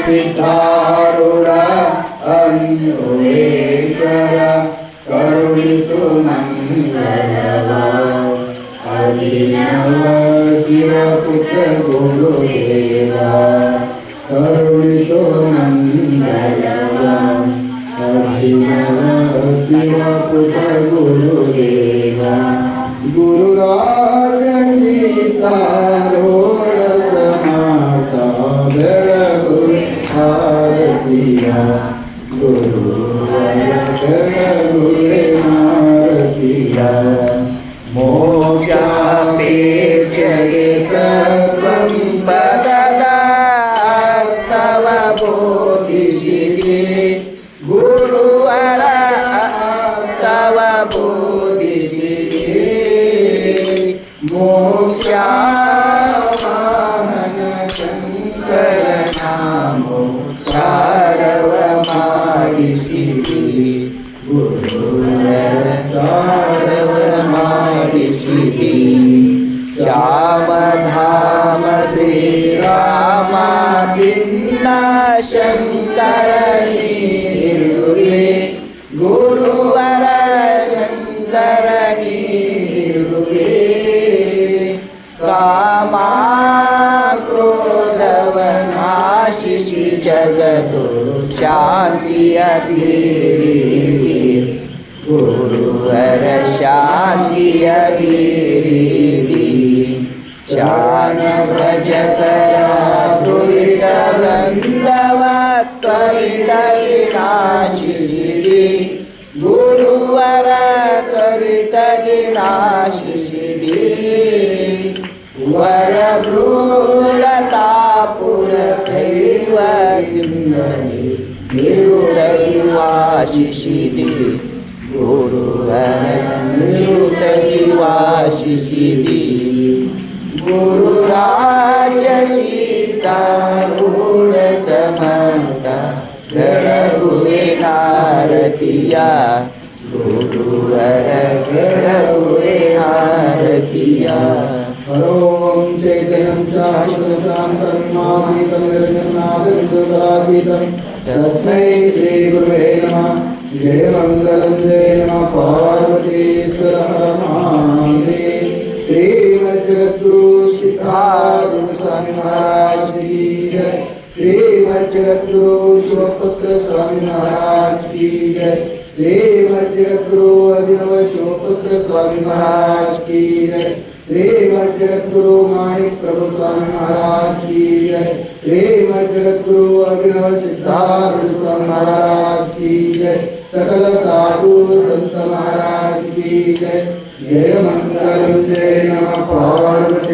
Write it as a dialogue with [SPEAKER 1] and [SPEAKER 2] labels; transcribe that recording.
[SPEAKER 1] ಸಿದ್ಧಾರೂಢ ಅನ್ವೇಶ್ವರ ಕರುಣಿಸು ಮಂಗಲವ ಅಭಿನವ ಶಿವಪುತ್ರ ಗುರುದೇವ ಕರುಣಿಸು ಮಂಗಲವ ಅಭಿನವ ಶಿವಪುತ್ರ ಗುರುದೇವ ಗುರುರಾಜ ಸೀತಾರೋಢ ಸಮಾತ ಬೆಳಗು ಭಾರತೀಯ ಗುರುವರ ಬೆಳಗುರೆ ಭಾರತೀಯ ಮೋಕ್ಷಾಪೇಕ್ಷೆಗೆ ತತ್ವಂ ಪದದ ಅರ್ಥವ ಬೋಧಿಸಿದೆ ಗುರುವರ ಅರ್ಥವ ಬೋಧಿಸಿದೆ ಮೋಕ್ಷಾವಾಹನ ಶಂಕರನ ಮೋಕ್ಷಾರವ ಮಾಡಿಸಿದೆ ಗುರುವರ ದಾರವ ಮಾಡಿಸಿದೆ ಶ್ಯಾಮಧಾಮ ಶ್ರೀರಾಮ ಭಿನ್ನ ಶಂಕರನಿರುವೆ ಗುರುವರ ಶಂಕರನಿರುವೆ ಕಾಮ ಕ್ರೋಧವನಾಶಿಸಿ ಜಗತ್ತು ಶಾಂತಿಯ ಬೀರಿ ಗುರುವರ ಶಾಂತಿಯ ಬೀರಿ ಶಾನ ಭಜಕರ ದುರಿತ ಬಂದವ ತ್ವರಿತ ವಿನಾಶಿಸಿದೆ ಗುರುವರ ತ್ವರಿತ ವಿನಾಶಿಸಿದೆ ವರ ಭ್ರೂಲತಾಪುರ ದೈವದಿಂದಲೇ ನಿರುಡಗಿ ವಾಸಿಸಿದೆ ಗುರುವರ ನಿರುಡಗಿ ವಾಸಿಸಿದೆ ಗುರುರಾಜ ಸೀತಾರೂಢ ಸಮಂತ ಬೆಳಗುವೆ ನಾರತಿಯ ಗುರುವರ ಬೆಳಗುವೆ ನಾರತಿಯ ಓಂ ಚೈತನ್ಯಂ ಶಾಶ್ವತಂ ಪರಮಾತ್ಮಂ ನಿರ್ಗುಣಾತೀತಂ ತಸ್ಮೈ ಶ್ರೀ ಗುರುವೇ ನಮಃ ಜಯ ಮಂಗಲಂ ಜಯ ನಮಃ ಪಾರ್ವತೀಶ್ವರ ಹರ ಮಹಾದೇವ श्री वज्रगुरु सिद्धारूढ़ स्वामी महाराज की जय श्री वज्रगुरु शिवपुत्र स्वामी महाराज की जय श्री वज्रगुरु अभिनव शिवपुत्र स्वामी महाराज की जय श्री वज्रगुरु माणिक प्रभु स्वामी महाराज की जय श्री वज्रगुरु अभिनव सिद्धारूढ़ स्वामी महाराज की जय सकल साधु संत महाराज की जय जय मंगलम जय नमः पार्वती